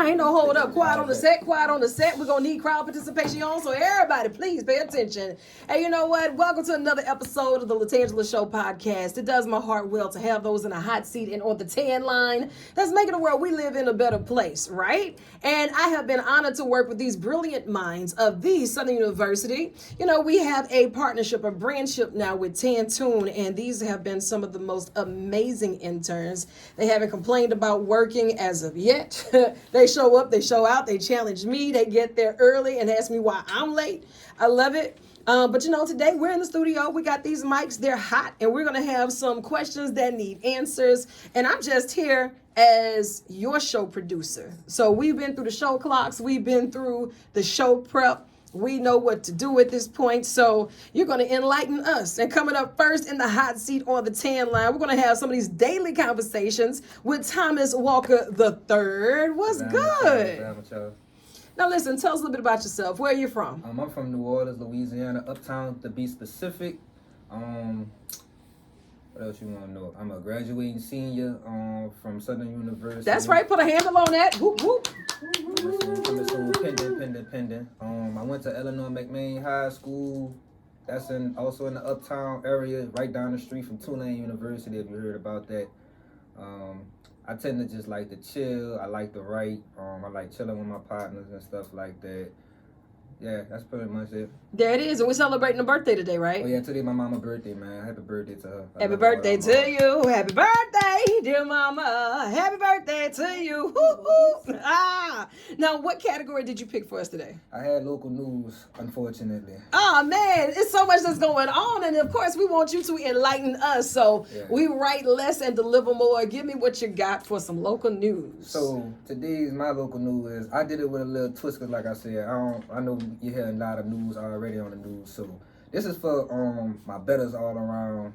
Ain't no hold up. Quiet on the set. We're going to need crowd participation on, so everybody, please pay attention. And you know what? Welcome to another episode of the LaTangela Show podcast. It does my heart well to have those in a hot seat and on the tan line. That's making the world we live in a better place, right? And I have been honored to work with these brilliant minds of the Southern University. You know, we have a partnership, a brandship now with Tantoon, and these have been some of the most amazing interns. They haven't complained about working as of yet. They show up, they show out, they challenge me, they get there early and ask me why I'm late. I love it. But you know, today we're in the studio, we got these mics, they're hot, and we're gonna have some questions that need answers. And I'm just here as your show producer. So we've been through the show clocks, we've been through the show prep. We know what to do at this point, so you're going to enlighten us. And coming up first in the hot seat on the tan line, we're going to have some of these daily conversations with Thomas Walker III. What's good? Now listen, tell us a little bit about yourself. Where are you from? I'm from New Orleans, Louisiana, Uptown to be specific. What else you want to know? I'm a graduating senior from Southern University. That's right, put a handle on that. Whoop, whoop. Pending. I went to Illinois McMain High School. That's also in the Uptown area, right down the street from Tulane University, if you heard about that. I tend to just like to chill. I like to write. I like chilling with my partners and stuff like that. Yeah, that's pretty much it. There it is. And we're celebrating a birthday today, right? Oh, yeah, today my mama's birthday, man. Happy birthday to her. Happy birthday to you. Happy birthday, dear mama. Happy birthday to you. Now, what category did you pick for us today? I had local news, unfortunately. Oh, man. It's so much that's going on. And, of course, we want you to enlighten us. So we write less and deliver more. Give me what you got for some local news. So today's my local news is, I did it with a little twist because, like I said, I know you hear a lot of news already on the news, so this is for my betters all around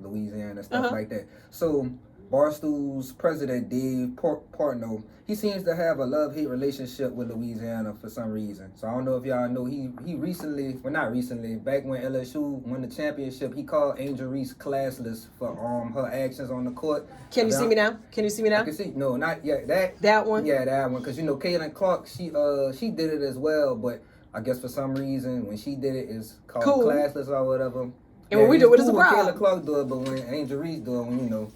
Louisiana and stuff like that. So Barstool's president Dave Portnoy, he seems to have a love-hate relationship with Louisiana for some reason. So I don't know if y'all know, he recently, well not recently, back when LSU won the championship, he called Angel Reese classless for her actions on the court. Can you see me now? Can you see me now? I can see. No, not yet. That one? Yeah, that one. Because, you know, Caitlin Clark, she did it as well, but I guess for some reason, when she did it, it's called classless or whatever. And when we do it, it's a problem. Caitlin Clark do it, but when Angel Reese do it, when, you know,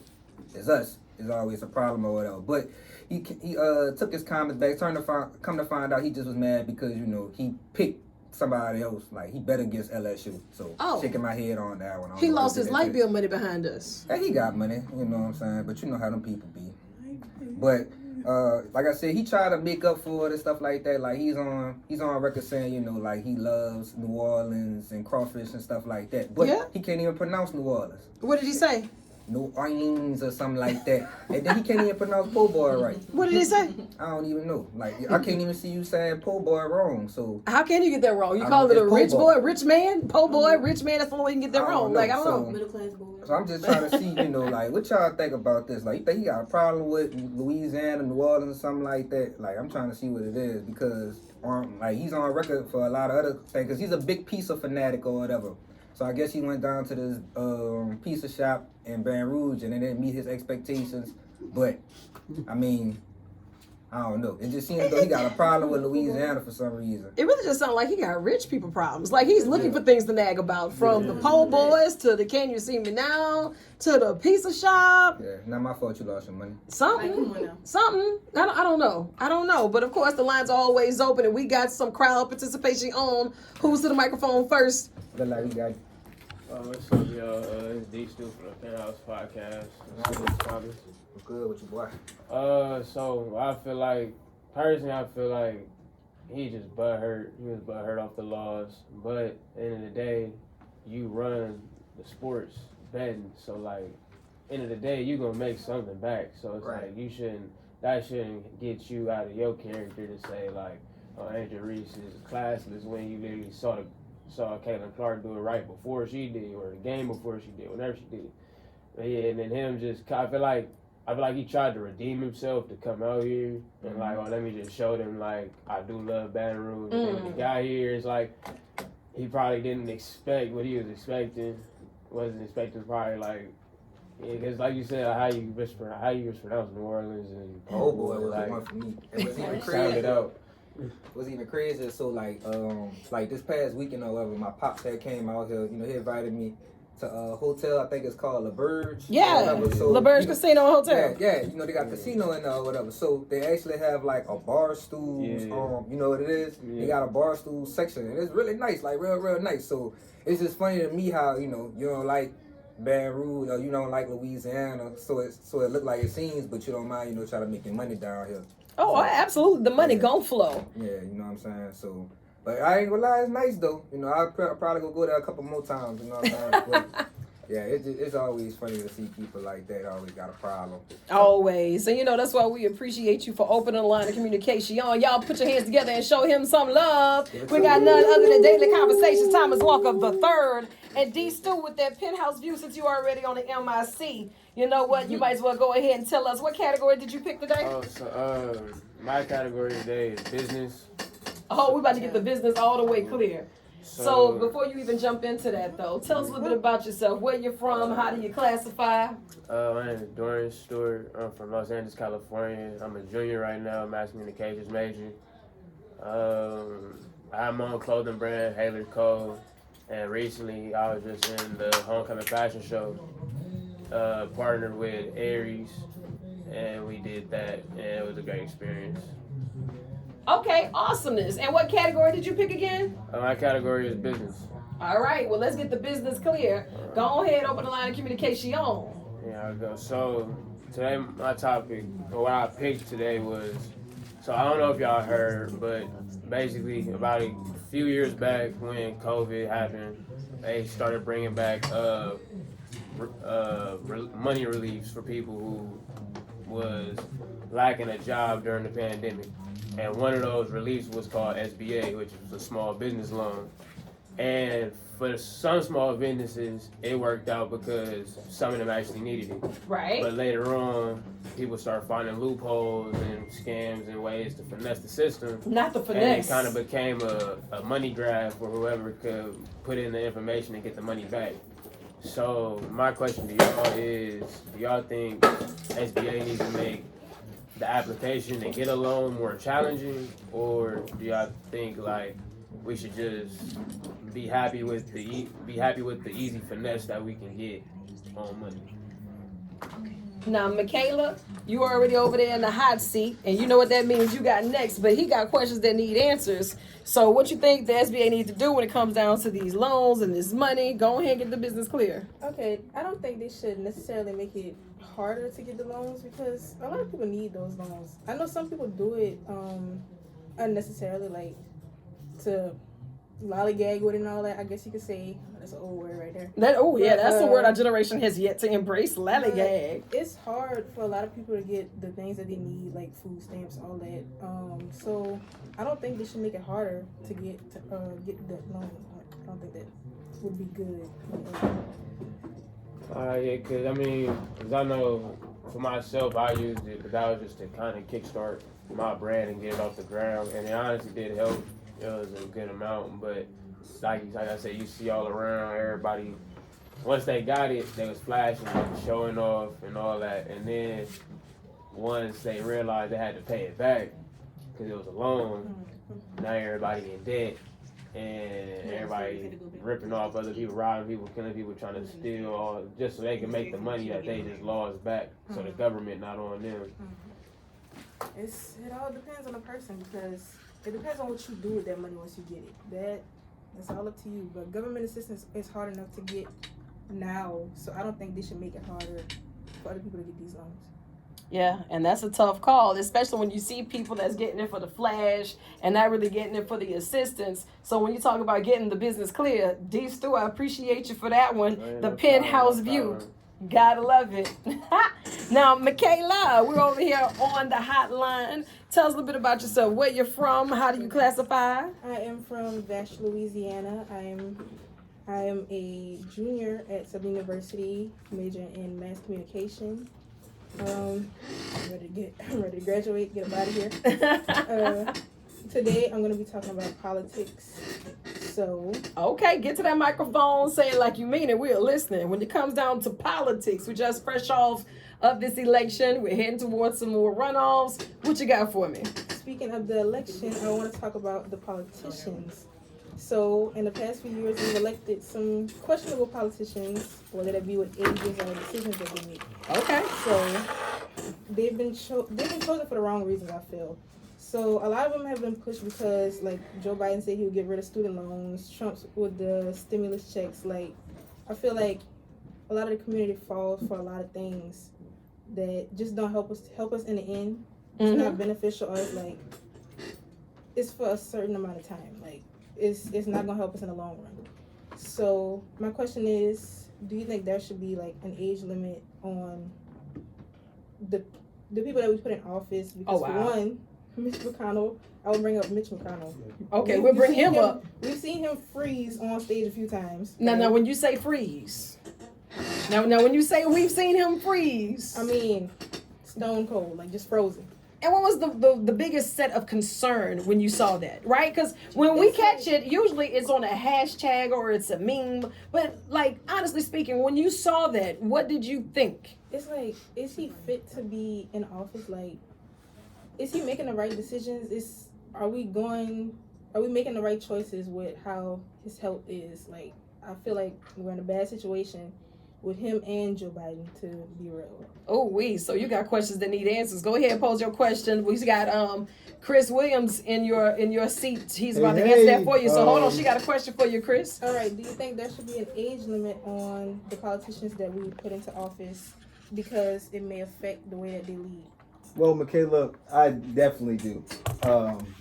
it's us, it's always a problem or whatever. But he took his comments back, come to find out he just was mad because, you know, he picked somebody else. Like, he bet against LSU. So, shaking my head on that one. He lost his light bill money behind us. Yeah, he got money, you know what I'm saying? But you know how them people be. But like I said, he tried to make up for it and stuff like that. Like he's on record saying, you know, like he loves New Orleans and crawfish and stuff like that. But he can't even pronounce New Orleans. What did he say? New Orleans or something like that. And then he can't even pronounce po' boy right. What did he say? I don't even know. Like I can't even see you saying po' boy wrong. So how can you get that wrong? You call it a rich boy, rich man, po' boy, rich man. That's the only way you can get that wrong. Like I don't know. Middle class boy. So I'm just trying to see, you know, like what y'all think about this? Like you think he got a problem with Louisiana, New Orleans, or something like that? Like I'm trying to see what it is because like he's on record for a lot of other things because he's a big pizza fanatic or whatever. So I guess he went down to this pizza shop in Baton Rouge and it didn't meet his expectations. But, I mean, I don't know. It just seems as though he got a problem with Louisiana for some reason. It really just sounds like he got rich people problems. Like he's looking for things to nag about, from the po' boys to the Can You See Me Now to the pizza shop. Yeah, not my fault you lost your money. Something. I don't know. But of course the lines are always open and we got some crowd participation on. Who's to the microphone first? Look like we got What's up, y'all? It's D. Stu from the Penthouse Podcast. I'm good with you, boy. So I feel like, personally, he just butthurt. He was butthurt off the laws. But at the end of the day, you run the sports betting. So, like, end of the day, you're going to make something back. So it's like, that shouldn't get you out of your character to say, like, oh, Angel Reese is classless when you literally saw Caitlin Clark do it right before she did, or the game before she did, whenever she did. But yeah, and then him just, I feel like he tried to redeem himself to come out here and like, oh, let me just show them like I do love Baton Rouge. And when he got here, it's like he probably didn't expect what he was expecting. Wasn't expecting probably like Yeah, because like you said, how you mispronounce New Orleans and Oh boy, it was like, the one for me. It was even sound it crazy. out. It was even crazier. So like this past weekend or whatever, my pops had came out here. You know, he invited me to a hotel. I think it's called La Berge. Yeah, So, La Berge Casino and Hotel. Yeah. You know, they got casino in there or whatever. So they actually have like a bar stools. Yeah. You know what it is? Yeah. They got a bar stool section, and it's really nice, like real nice. So it's just funny to me how you don't like Baton Rouge or you don't like Louisiana. So it look like it seems, but you don't mind try to make your money down here. Oh, absolutely. The money gon' flow. Yeah, you know what I'm saying? So, but I ain't gonna lie, it's nice though. You know, I'll probably go there a couple more times, you know what I'm saying? But, yeah, it's always funny to see people like that always got a problem. Always. And that's why we appreciate you for opening the line of communication. Y'all put your hands together and show him some love. We got none other than Daily Conversations, Thomas Walker III, and D. Stu with that penthouse view since you already on the MIC. You know what? You might as well go ahead and tell us what category did you pick today? Oh, so my category today is business. Oh, we about to get the business all the way clear. So before you even jump into that, though, tell us a little bit about yourself. Where you're from? How do you classify? My name is Dorian Stewart. I'm from Los Angeles, California. I'm a junior right now, mass communications major. I have my own clothing brand, Haler Co. And recently, I was just in the homecoming fashion show, partnered with Aries, and we did that, and it was a great experience. Okay, awesomeness. And what category did you pick again? My category is business. All right, well, let's get the business clear. Go ahead, open the line of communication. Yeah, I go. So today, my topic, or what I picked today was, so I don't know if y'all heard, but basically about a few years back when COVID happened, they started bringing back money reliefs for people who was lacking a job during the pandemic. And one of those reliefs was called SBA, which is a small business loan. And for some small businesses, it worked out because some of them actually needed it. Right. But later on, people start finding loopholes and scams and ways to finesse the system. Not the finesse. And it kind of became a money grab for whoever could put in the information and get the money back. So my question to y'all is, do y'all think SBA needs to make the application to get a loan more challenging, or do y'all think like we should just be happy with the easy finesse that we can get on money? Now, Makayla, you already over there in the hot seat, and you know what that means. You got next, but he got questions that need answers. So what you think the SBA needs to do when it comes down to these loans and this money? Go ahead and get the business clear. Okay, I don't think they should necessarily make it harder to get the loans because a lot of people need those loans. I know some people do it unnecessarily, like to lollygag with it and all that. I guess you could say that's an old word right there. That's the word our generation has yet to embrace. Lollygag. It's hard for a lot of people to get the things that they need, like food stamps, all that. So I don't think they should make it harder to get that loan. I don't think that would be good. Yeah, cause I know for myself, I used it, but that was just to kind of kickstart my brand and get it off the ground, and it honestly did help. It was a good amount, but like I said, you see all around everybody. Once they got it, they was flashing, showing off, and all that, and then once they realized they had to pay it back because it was a loan, now everybody in debt. And everybody ripping off other people, robbing people, killing people, trying to steal, all just so they can make the money that they just lost back. So the government not on them. It all depends on the person because it depends on what you do with that money once you get it. That's all up to you. But government assistance is hard enough to get now, so I don't think they should make it harder for other people to get these loans. Yeah, and that's a tough call, especially when you see people that's getting it for the flash and not really getting it for the assistance. So when you talk about getting the business clear, D. Stu, I appreciate you for that one. The penthouse view. Gotta love it. Now, Makayla, we're over here on the hotline. Tell us a little bit about yourself. Where you're from? How do you classify? I am from Vash, Louisiana. I am a junior at Southern University, majoring in mass communication. I'm ready to graduate, get up out of here. Today I'm going to be talking about politics. So Okay, get to that microphone, say it like you mean it. We're listening. When it comes down to politics, we're just fresh off of this election. We're heading towards some more runoffs. What you got for me? speaking of the election, I want to talk about the politicians. So in the past few years, we've elected some questionable politicians, whether that be with ages or decisions that they make. Okay. So they've been chosen for the wrong reasons, I feel. So a lot of them have been pushed because, like, Joe Biden said he would get rid of student loans, Trump's with the stimulus checks. Like, I feel like a lot of the community falls for a lot of things that just don't help us in the end. It's not beneficial, or it's like it's for a certain amount of time. Like, it's not gonna help us in the long run. So my question is, do you think there should be like an age limit on the people that we put in office? Because for one, Mitch McConnell, I will bring up Mitch McConnell. Okay, we'll bring him up. We've seen him freeze on stage a few times. Now, when you say freeze, now, when you say we've seen him freeze, I mean, stone cold, like just frozen. and what was the biggest set of concern when you saw that, right? Because when we catch it, usually it's on a hashtag or it's a meme. But, like, honestly speaking, when you saw that, what did you think? It's like, is he fit to be in office? Like, is he making the right decisions? Are we making the right choices with how his health is? Like, I feel like we're in a bad situation with him and Joe Biden, to be real. Oh, so you got questions that need answers. Go ahead and pose your question. We got Chris Williams in your seat. He's about to answer that for you. So hold on, she got a question for you, Chris. All right, do you think there should be an age limit on the politicians that we put into office because it may affect the way that they lead? Well, Makayla, I definitely do.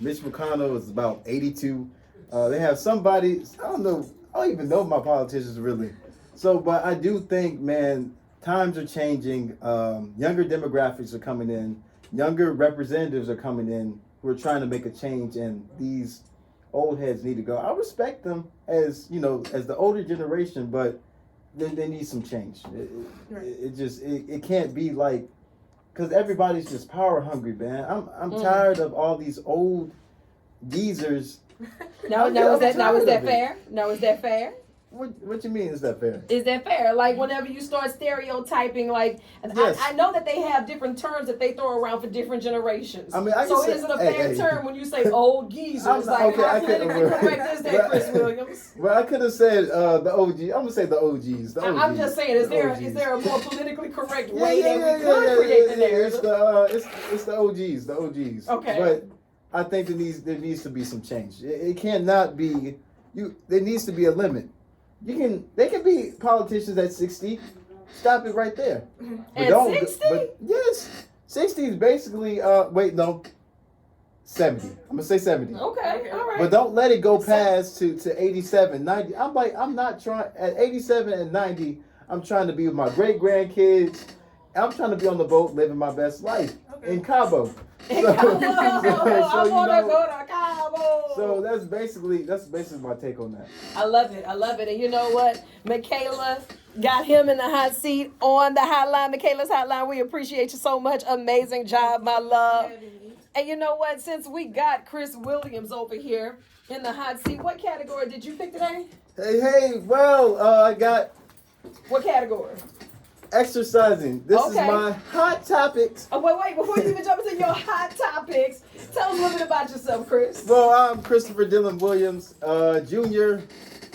Mitch McConnell is about 82. They have somebody, I don't even know my politicians really. So, but I do think, man, times are changing. Younger demographics are coming in. Younger representatives are coming in who are trying to make a change, and these old heads need to go. I respect them as the older generation, but they need some change. It can't be like, because everybody's just power hungry, man. I'm tired of all these old geezers. Now is that fair? Now is that fair? What you mean, is that fair? Is that fair? Like, whenever you start stereotyping, like, yes. I know that they have different terms that they throw around for different generations. I mean, is it a fair term when you say old geezers? How politically correct is that, Chris Williams? Well, I could have said the OG. I'm gonna say the OGs. I'm just saying, is there a more politically correct way that we could create the narrative? It's the OGs. The OGs. Okay. But I think there needs to be some change. It cannot be. There needs to be a limit. They can be politicians at 60. Stop it right there. At 60? But yes, 60 is basically 70. I'm gonna say 70. Okay, all right. But don't let it go past to 87, 90. I'm not trying at 87 and 90. I'm trying to be with my great grandkids. I'm trying to be on the boat living my best life in Cabo. I want to go to Cabo. So that's basically my take on that. I love it. And you know what? Makayla got him in the hot seat on the hotline. Makayla's hotline. We appreciate you so much. Amazing job, my love. And you know what? Since we got Chris Williams over here in the hot seat, what category did you pick today? Hey, well, I got... What category? Exercising. This is my hot topics. Oh, wait. Before you even jump into your hot topics, tell us a little bit about yourself, Chris. Well, I'm Christopher Dylan Williams, junior,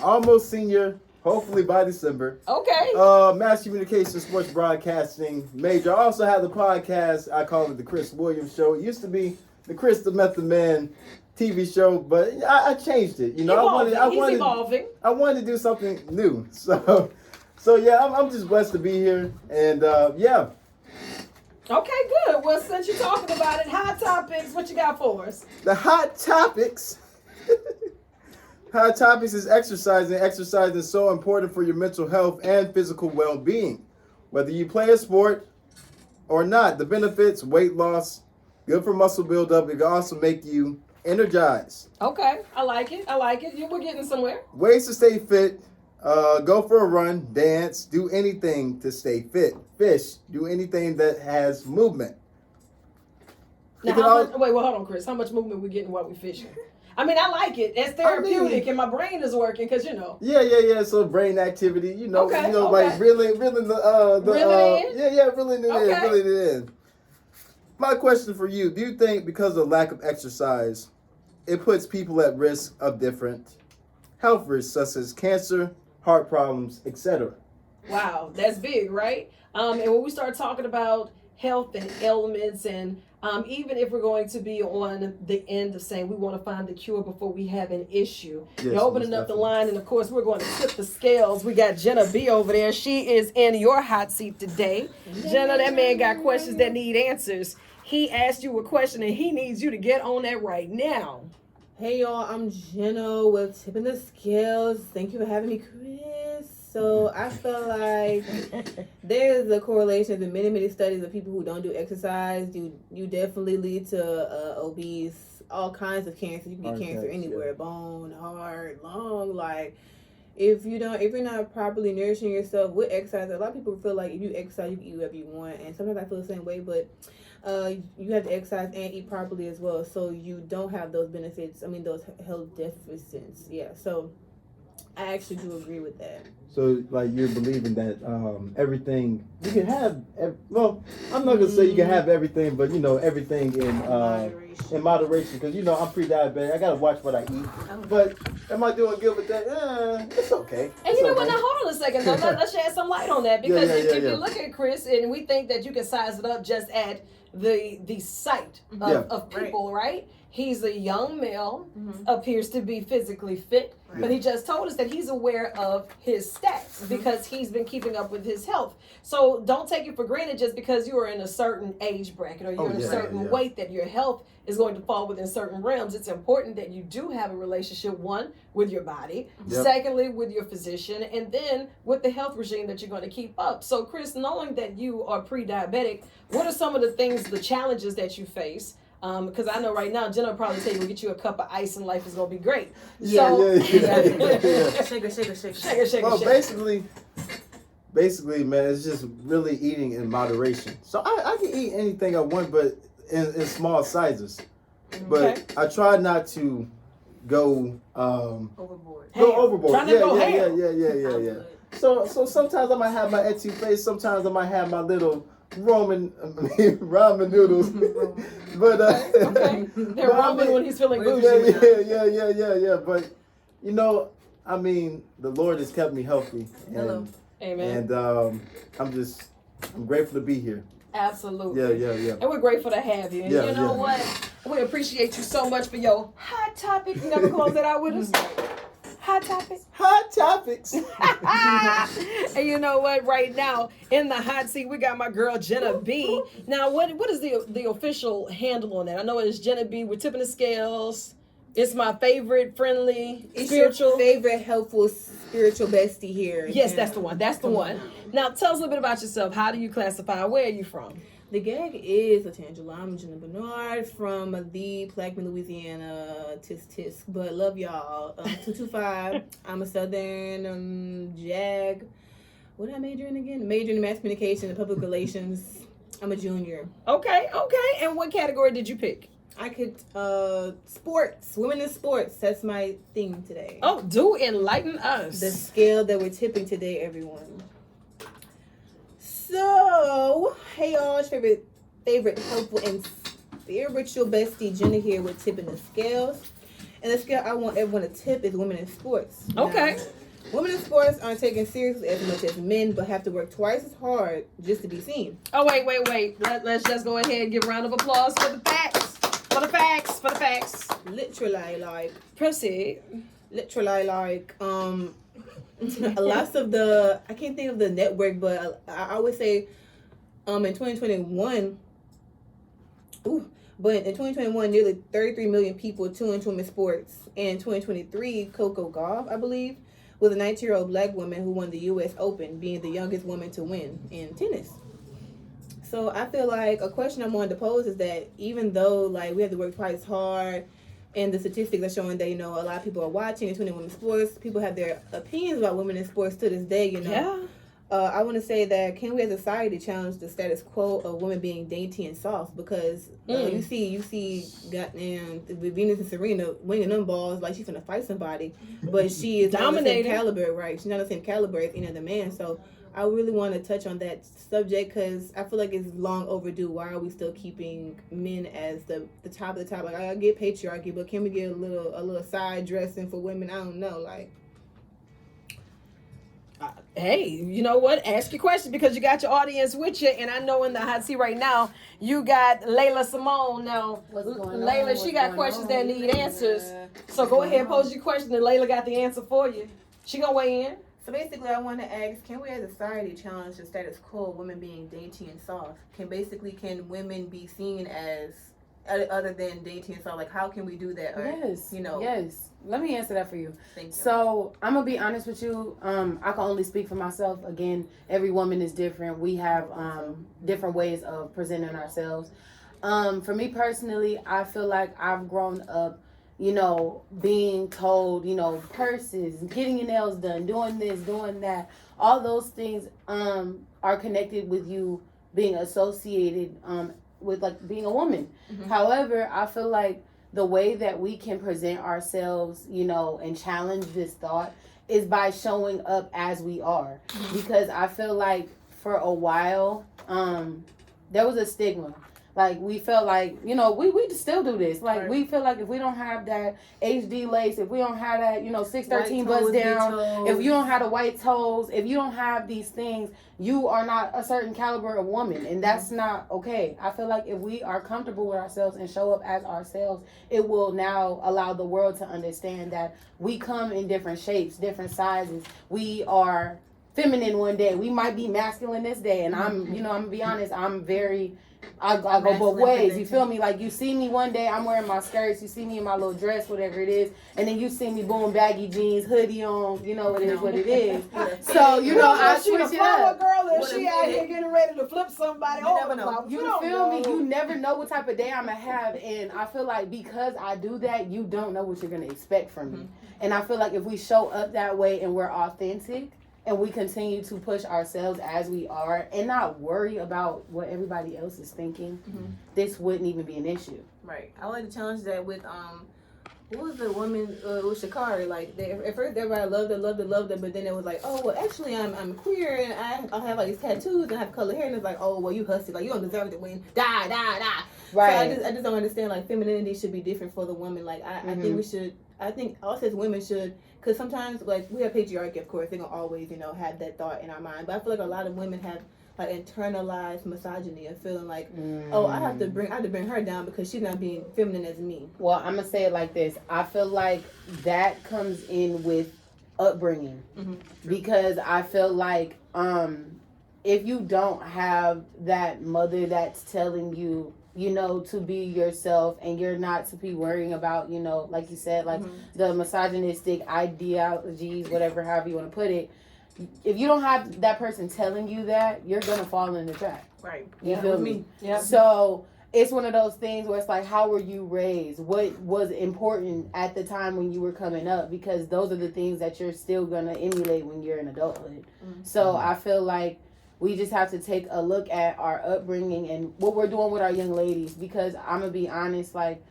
almost senior, hopefully by December. Okay. Mass Communication, Sports Broadcasting major. I also have the podcast. I call it The Chris Williams Show. It used to be The Chris the Method Man TV show, but I changed it. He's evolving. I wanted to do something new. So yeah, I'm just blessed to be here, and yeah. Okay, good. Well, since you're talking about it, hot topics, what you got for us? The hot topics. Hot topics is exercising. Exercising is so important for your mental health and physical well-being. Whether you play a sport or not, the benefits: weight loss, good for muscle buildup. It can also make you energized. Okay, I like it. We're getting somewhere. Ways to stay fit. Go for a run, dance, do anything to stay fit. Fish, do anything that has movement. Now, wait, hold on, Chris. How much movement we getting while we fishing? I mean, I like it. It's therapeutic, and my brain is working because Yeah. So brain activity, Okay. like reeling the Reeling it in? Yeah, reeling it in. My question for you: do you think because of lack of exercise, it puts people at risk of different health risks such as cancer, heart problems, etc.? Wow, that's big, right? And when we start talking about health and ailments, and even if we're going to be on the end of saying we want to find the cure before we have an issue, you're opening up the line, and of course we're going to tip the scales. We got Jenna B over there. She is in your hot seat today. Jenna, that man got questions that need answers. He asked you a question, and he needs you to get on that right now. Hey y'all, I'm Jenna with Tipping the Scales. Thank you for having me, Chris. So I feel like there's a correlation in many studies of people who don't do exercise. You definitely lead to obese, all kinds of cancer. You can get cancer anywhere, bone, heart, lung. Like if you're not properly nourishing yourself with exercise, a lot of people feel like if you exercise, you can eat whatever you want. And sometimes I feel the same way, but you have to exercise and eat properly as well, so you don't have those benefits. I mean, those health deficits. Yeah, so I actually do agree with that. So, like, you're believing that everything you can have. Well, I'm not gonna say you can have everything, but everything in moderation. Because I'm pre-diabetic. I gotta watch what I eat. But am I doing good with that? It's okay. And you know what? Now hold on a second. Though. Let's shed some light on that, because if you look at Chris, and we think that you can size it up just at the sight of people, right? He's a young male, appears to be physically fit, but he just told us that he's aware of his stats because he's been keeping up with his health. So don't take it for granted just because you are in a certain age bracket or you're in a certain weight that your health is going to fall within certain realms. It's important that you do have a relationship, one, with your body, secondly, with your physician, and then with the health regime that you're going to keep up. So Chris, knowing that you are pre-diabetic, what are some of the things, the challenges that you face? Because I know right now, Jenna will probably tell you, we'll get you a cup of ice and life is going to be great. Shake. Well, basically, man, it's just really eating in moderation. So I can eat anything I want, but in small sizes. But I try not to go Overboard. Yeah. So sometimes I might have my etouffee, sometimes I might have my little ramen noodles. But they're ramen when he's feeling bougie. Yeah. But I mean, the Lord has kept me healthy. Hello. Amen. And I'm grateful to be here. Absolutely. Yeah. And we're grateful to have you. And you know what? We appreciate you so much for your hot topic. You never close that out with us. Hot topics. Hot topics. And you know what? Right now, in the hot seat, we got my girl, Jenna B. Now, what is the official handle on that? I know it's Jenna B. We're tipping the scales. It's my favorite, friendly, spiritual. Your favorite, helpful, spiritual bestie here. Yes, that's the one. That's the one. Now, tell us a little bit about yourself. How do you classify? Where are you from? The gag is LaTangela. I'm Jenna Bernard from the Plaquemine, Louisiana. Tisk. But love y'all. 225. I'm a Southern jag. What did I major in again? Major in mass communication and public relations. I'm a junior. Okay. And what category did you pick? I could sports, women in sports. That's my theme today. Oh, do enlighten us. The scale that we're tipping today, everyone. So, hey y'all, it's favorite helpful and spiritual bestie Jenna here with tipping the scales. And the scale I want everyone to tip is women in sports. Okay. Now, women in sports aren't taken seriously as much as men, but have to work twice as hard just to be seen. Oh, wait. Let's just go ahead and give a round of applause for the facts. For the facts. Literally, like. Proceed. Literally, like, lots of the, I can't think of the network, but I would say in 2021, nearly 33 million people tuned into women's sports. And in 2023, Coco Gauff, I believe, was a 19-year-old black woman who won the U.S. Open, being the youngest woman to win in tennis. So I feel like a question I'm wanting to pose is that even though like we have to work twice hard, and the statistics are showing that, a lot of people are watching and tuning in women's sports. People have their opinions about women in sports to this day, Yeah. I want to say that can we as a society challenge the status quo of women being dainty and soft? Because you see, goddamn, with Venus and Serena winging them balls like she's gonna fight somebody, but she is not the same caliber, right? She's not the same caliber as any other man. So I really want to touch on that subject because I feel like it's long overdue. Why are we still keeping men as the top of the top? Like I get patriarchy, but can we get a little side dressing for women? I don't know, like. Hey, you know what? Ask your question because you got your audience with you. And I know in the hot seat right now, you got Laila Simone. Now, Laila, she got questions that need answers. So go ahead, pose your question, and Laila got the answer for you. She gonna weigh in. So basically, I want to ask, can we as a society challenge the status quo of women being dainty and soft? Can women be seen as other than dainty and soft? Like, how can we do that? Or, Yes. You know. Yes. Let me answer that for you. Thank you. So I'm gonna be honest with you. I can only speak for myself. Again, every woman is different. We have different ways of presenting ourselves. For me personally, I feel like I've grown up, being told, purses, getting your nails done, doing this, doing that. All those things are connected with you being associated with like being a woman. Mm-hmm. However, I feel like the way that we can present ourselves, and challenge this thought is by showing up as we are. Mm-hmm. Because I feel like for a while, there was a stigma. Like, we felt like, we still do this. Like, we feel like if we don't have that HD lace, if we don't have that, 613 bust down, if you don't have the white toes, if you don't have these things, you are not a certain caliber of woman. And that's not okay. I feel like if we are comfortable with ourselves and show up as ourselves, it will now allow the world to understand that we come in different shapes, different sizes. We are feminine one day. We might be masculine this day. And I'm going to be honest, I go both ways. You feel me? Like, you see me one day, I'm wearing my skirts. You see me in my little dress, whatever it is. And then you see me, boom, baggy jeans, hoodie on. It is what it is. So, I switch it up. Girl, and she out here getting ready to flip somebody over. You feel me? You never know what type of day I'm going to have. And I feel like because I do that, you don't know what you're going to expect from me. And I feel like if we show up that way and we're authentic, and we continue to push ourselves as we are and not worry about what everybody else is thinking, this wouldn't even be an issue. Right. I like to challenge that with, what was the woman with Sha'Carri? Like, at first everybody loved her, but then it was like, oh, well, actually, I'm queer, and I have, like, these tattoos, and I have colored hair, and it's like, oh, well, you hussy, like, you don't deserve to win, die. Right. So I just don't understand, like, femininity should be different for the woman. Like, I think we should, I think us as women should, because sometimes, like, we have patriarchy, of course, they're going to always, have that thought in our mind, but I feel like a lot of women have, like, internalized misogyny and feeling like, oh, I have to bring her down because she's not being feminine as me. Well, I'm gonna say it like this. I feel like that comes in with upbringing, because I feel like if you don't have that mother that's telling you, to be yourself, and you're not to be worrying about, like you said, like the misogynistic ideologies, whatever, however you want to put it. If you don't have that person telling you that, you're gonna fall in the trap. Right. You feel me? Yeah. So it's one of those things where it's like, how were you raised? What was important at the time when you were coming up? Because those are the things that you're still gonna emulate when you're in adulthood. So I feel like we just have to take a look at our upbringing and what we're doing with our young ladies. Because I'm gonna be honest, like,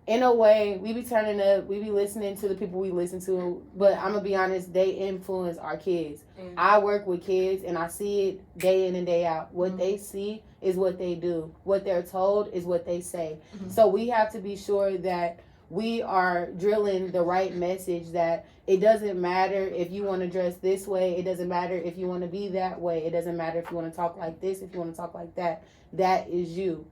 in a way, we be turning up, we be listening to the people we listen to, but I'm going to be honest, they influence our kids. I work with kids, and I see it day in and day out. What they see is what they do. What they're told is what they say. So we have to be sure that we are drilling the right message, that it doesn't matter if you want to dress this way. It doesn't matter if you want to be that way. It doesn't matter if you want to talk like this, if you want to talk like that. That is you.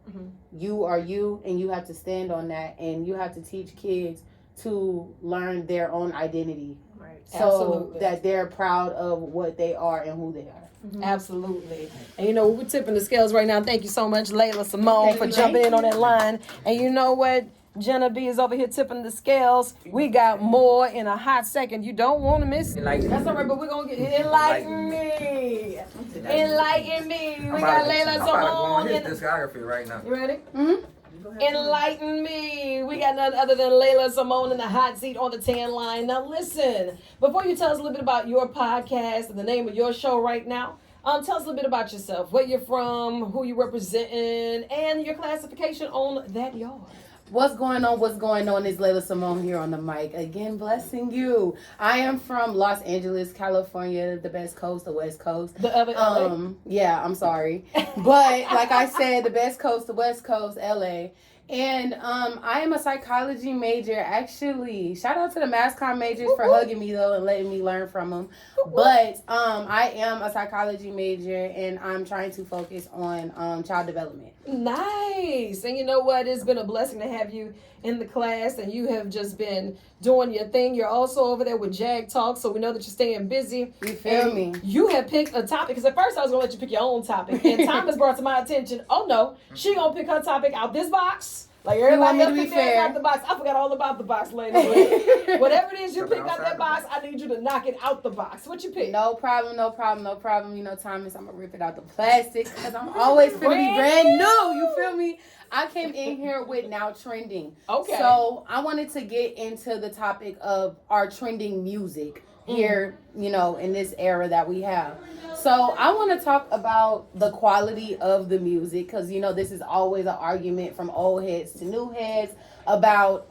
You are you, and you have to stand on that, and you have to teach kids to learn their own identity. Right. So Absolutely. that they're proud of what they are and who they are. Absolutely. And we're tipping the scales right now. Thank you so much, Laila Simone, for jumping in on that line. And you know what? Jenna B is over here tipping the scales. We got more in a hot second. You don't want to miss it. That's all right, but we're going to get enlighten me. Enlighten me. We got Laila Simone. I'm his discography right now. You ready? Enlighten me. We got none other than Laila Simone in the hot seat on the 10 line. Now listen, before you tell us a little bit about your podcast and the name of your show right now, Tell us a little bit about yourself, where you're from, who you representing, and your classification on that yard. What's going on? What's going on? Is Laila Simone here on the mic. Again, blessing you. I am from Los Angeles, California, the best coast, the West Coast. The other LA? Yeah, I'm sorry. But like I said, the best coast, the West Coast, LA. And I am a psychology major, actually. Shout out to the mass comm majors for hugging me, though, and letting me learn from them. But I am a psychology major, and I'm trying to focus on child development. Nice. And you know what? It's been a blessing to have you in the class, and you have just been doing your thing. You're also over there with Jag Talk, so we know that you're staying busy. You feel me? You have picked a topic, because at first I was going to let you pick your own topic, and Thomas brought to my attention, oh no, she going to pick her topic out this box. Like everybody else picked theirs out the box. I forgot all about the box, ladies. Whatever it is you pick out that box, I need you to knock it out the box. What you pick? No problem. You know, Thomas, I'm going to rip it out the plastic because I'm always going to be brand new. You feel me? I came in here with now trending. Okay. So I wanted to get into the topic of our trending music here, you know, in this era that we have. So I want to talk about the quality of the music because, you know, this is always an argument from old heads to new heads about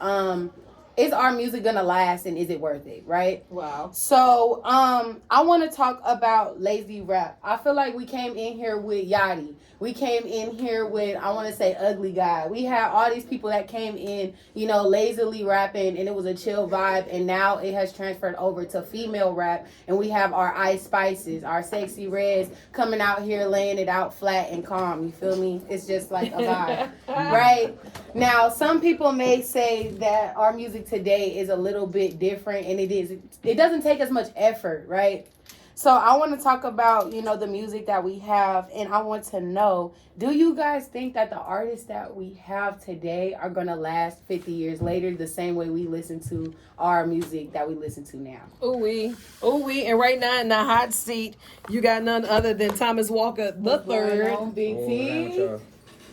is our music going to last and is it worth it, right? Wow. So I want to talk about lazy rap. I feel like we came in here with Yachty. We came in here with, I want to say, Ugly Guy. We had all these people that came in, you know, lazily rapping, and it was a chill vibe. And now it has transferred over to female rap. And we have our Ice Spices, our Sexy Reds coming out here laying it out flat and calm. You feel me? It's just like a vibe, right? Now, some people may say that our music today is a little bit different, and it doesn't take as much effort, right? So I want to talk about, you know, the music that we have, and I want to know, do you guys think that the artists that we have today are going to last 50 years later the same way we listen to our music that we listen to now? Ooh-wee. And right now in the hot seat, you got none other than Thomas Walker the third. Big T.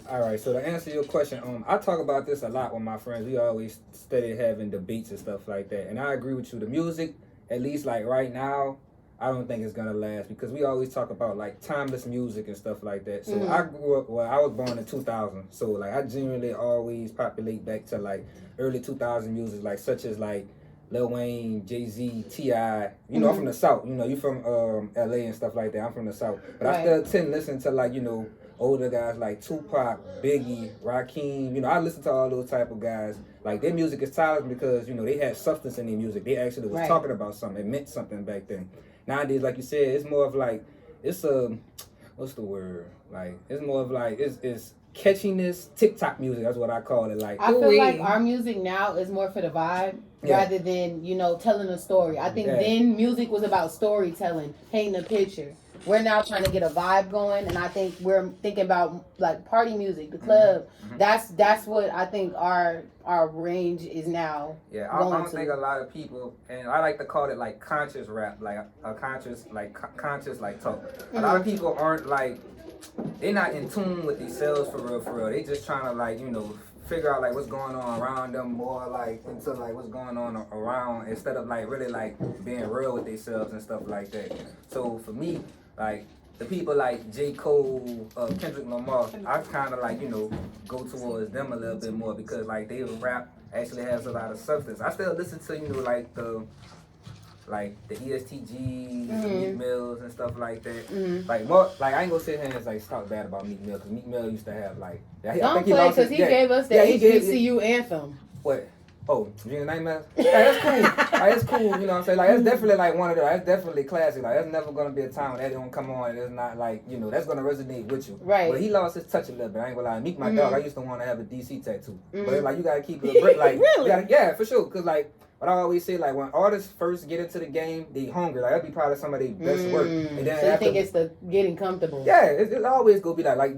All right, so to answer your question, I talk about this a lot with my friends. We always steady having debates and stuff like that. And I agree with you. The music, at least like right now, I don't think it's gonna last because we always talk about like timeless music and stuff like that. So I grew up, I was born in 2000. So like I genuinely always populate back to like early 2000 music, like such as like Lil Wayne, Jay-Z, T.I. You know, I'm from the South. You know, you from LA and stuff like that. I'm from the South. But I still tend to listen to like, you know, older guys like Tupac, Biggie, Rakim. You know, I listen to all those type of guys. Like their music is timeless because, you know, they had substance in their music. They actually was talking about something. It meant something back then. Nowadays, like you said, it's more of like, it's a, what's the word? Like, it's more of like, it's catchiness, TikTok music. That's what I call it. Like, I feel like our music now is more for the vibe rather than, you know, telling a story. I think then music was about storytelling, painting a picture. We're now trying to get a vibe going, and I think we're thinking about like party music, the club. That's what I think our range is now. Yeah, I don't think a lot of people, and I like to call it like conscious rap, like a conscious like talk. A lot of people aren't like, they're not in tune with themselves for real. They just trying to like, you know, figure out like what's going on around them, more like into like what's going on around instead of like really like being real with themselves and stuff like that. So for me, like the people like J. Cole, Kendrick Lamar, I kind of like, you know, go towards them a little bit more because like their rap actually has a lot of substance. I still listen to, you know, like the ESTGs, the Meek Mills and stuff like that. Like more, like I ain't gonna sit here and like talk bad about Meek Mill because Meek Mill used to have like. Don't play because he gave us the HBCU anthem. What? Oh, Dream Nightmares? Yeah, that's cool. Like, that's cool, you know what I'm saying? Like, that's definitely, like, one of the, that's definitely classic. Like, there's never going to be a time when that don't come on and it's not, like, you know, that's going to resonate with you. Right. But he lost his touch a little bit. I ain't going to lie. Meek, my dog, I used to want to have a DC tattoo. But, like, you got to keep it a brick. Like, really? Yeah, for sure. Because, like, what I always say, like, when artists first get into the game, they hungry. Like, that'd be probably some of their best work. And then so you think it's the getting comfortable? Yeah, it's always going to be like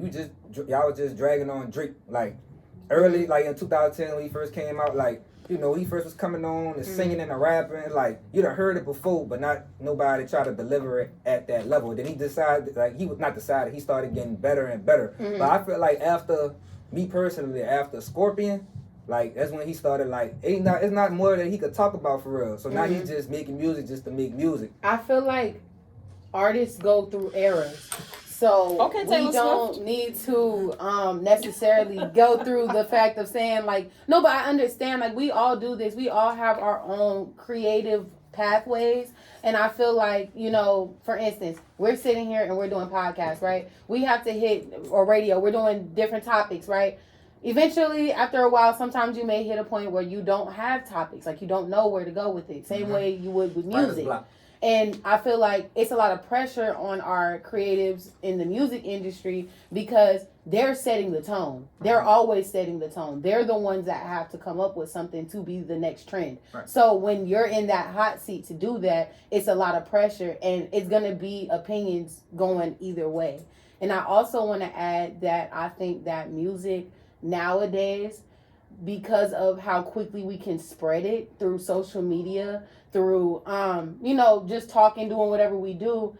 y'all was just dragging on Drake. Like, early, like, in 2010 when he first came out, like, you know, he first was coming on and singing and rapping, like, you done heard it before, but not nobody tried to deliver it at that level. Then he decided, like, he started getting better and better. But I feel like after, me personally, after Scorpion, like, that's when he started, like, it's not more that he could talk about for real. So now he's just making music just to make music. I feel like artists go through eras. So Okay, we Taylor don't Swift. need to necessarily go through the fact of saying like, no, but I understand, like, we all do this. We all have our own creative pathways. And I feel like, you know, for instance, we're sitting here and we're doing podcasts, right? We have to hit, or radio, we're doing different topics, right? Eventually, after a while, sometimes you may hit a point where you don't have topics. Like, you don't know where to go with it. Same way you would with music. And I feel like it's a lot of pressure on our creatives in the music industry because they're setting the tone. They're always setting the tone. They're the ones that have to come up with something to be the next trend. Right. So when you're in that hot seat to do that, it's a lot of pressure, and it's going to be opinions going either way. And I also want to add that I think that music nowadays, because of how quickly we can spread it through social media, through you know, just talking, doing whatever we do.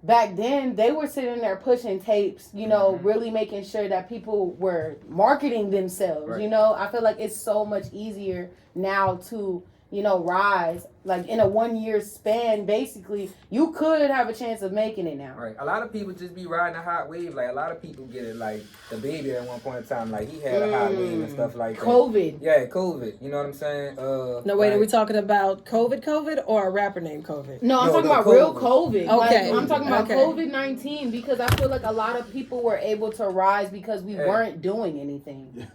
Back then, they were sitting there pushing tapes, you know, really making sure that people were marketing themselves. Right. You know, I feel like it's so much easier now to, you know, rise. Like in a 1 year span, basically, you could have a chance of making it now. Right. A lot of people just be riding a hot wave. Like, a lot of people get it. Like, the baby at one point in time, like, he had a hot wave and stuff like that. COVID. Yeah, COVID. You know what I'm saying? No, wait, are we talking about COVID, or a rapper named COVID? No, I'm talking the about COVID. real COVID. Okay. Like, I'm talking about Okay. COVID-19 because I feel like a lot of people were able to rise because we weren't doing anything.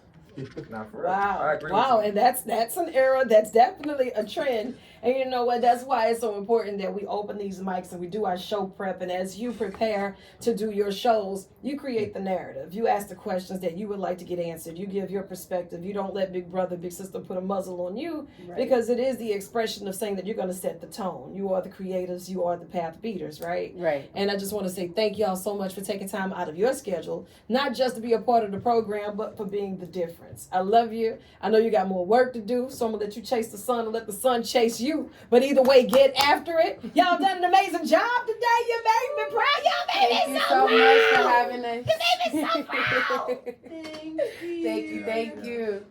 Nah, for real. I Wow, agree wow, with you. and that's an era, that's definitely a trend. And you know what, that's why it's so important that we open these mics and we do our show prep. And as you prepare to do your shows, you create the narrative. You ask the questions that you would like to get answered. You give your perspective. You don't let big brother, big sister put a muzzle on you, because it is the expression of saying that you're going to set the tone. You are the creators, you are the path beaters, right? Right. And I just want to say thank y'all so much for taking time out of your schedule, not just to be a part of the program, but for being the difference. I love you. I know you got more work to do, so I'm going to let you chase the sun and let the sun chase you. But either way, get after it. Y'all done an amazing job today. You made me proud. Y'all made Thank me you so so proud. much for having us. You made me so proud. Thank you.